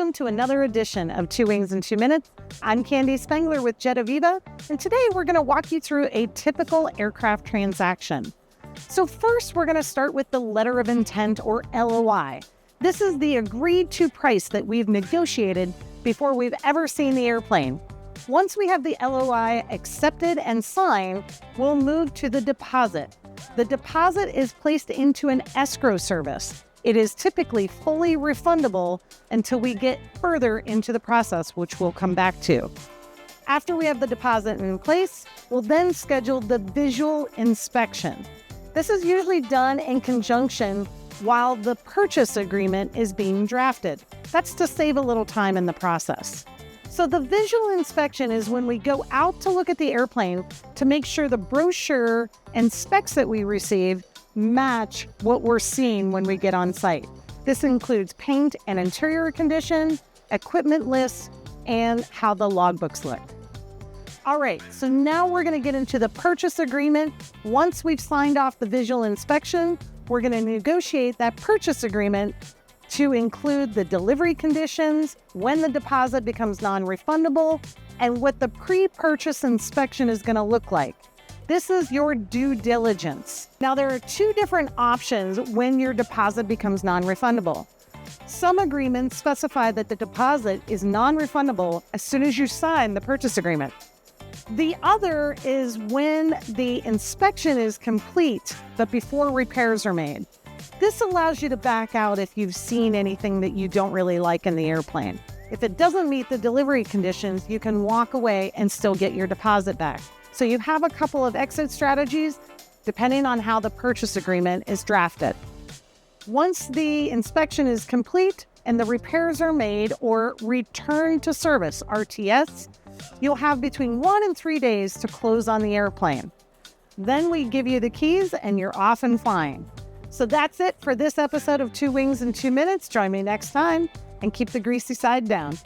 Welcome to another edition of 2 Wings in 2 Minutes. I'm Kandi Spengler with Jet Aviva, and today we're going to walk you through a typical aircraft transaction. So first, we're going to start with the letter of intent, or LOI. This is the agreed to price that we've negotiated before we've ever seen the airplane. Once we have the LOI accepted and signed, we'll move to the deposit. The deposit is placed into an escrow service. It is typically fully refundable until we get further into the process, which we'll come back to. After we have the deposit in place, we'll then schedule the visual inspection. This is usually done in conjunction while the purchase agreement is being drafted. That's to save a little time in the process. So the visual inspection is when we go out to look at the airplane to make sure the brochure and specs that we receive match what we're seeing when we get on site. This includes paint and interior condition, equipment lists, and how the logbooks look. All right, so now we're going to get into the purchase agreement. Once we've signed off the visual inspection, we're going to negotiate that purchase agreement to include the delivery conditions, when the deposit becomes non-refundable, and what the pre-purchase inspection is going to look like. This is your due diligence. Now, there are two different options when your deposit becomes non-refundable. Some agreements specify that the deposit is non-refundable as soon as you sign the purchase agreement. The other is when the inspection is complete, but before repairs are made. This allows you to back out if you've seen anything that you don't really like in the airplane. If it doesn't meet the delivery conditions, you can walk away and still get your deposit back. So you have a couple of exit strategies depending on how the purchase agreement is drafted. Once the inspection is complete and the repairs are made or return to service, RTS, you'll have between 1 and 3 days to close on the airplane. Then we give you the keys and you're off and flying. So that's it for this episode of 2 Wings in 2 Minutes. Join me next time and keep the greasy side down.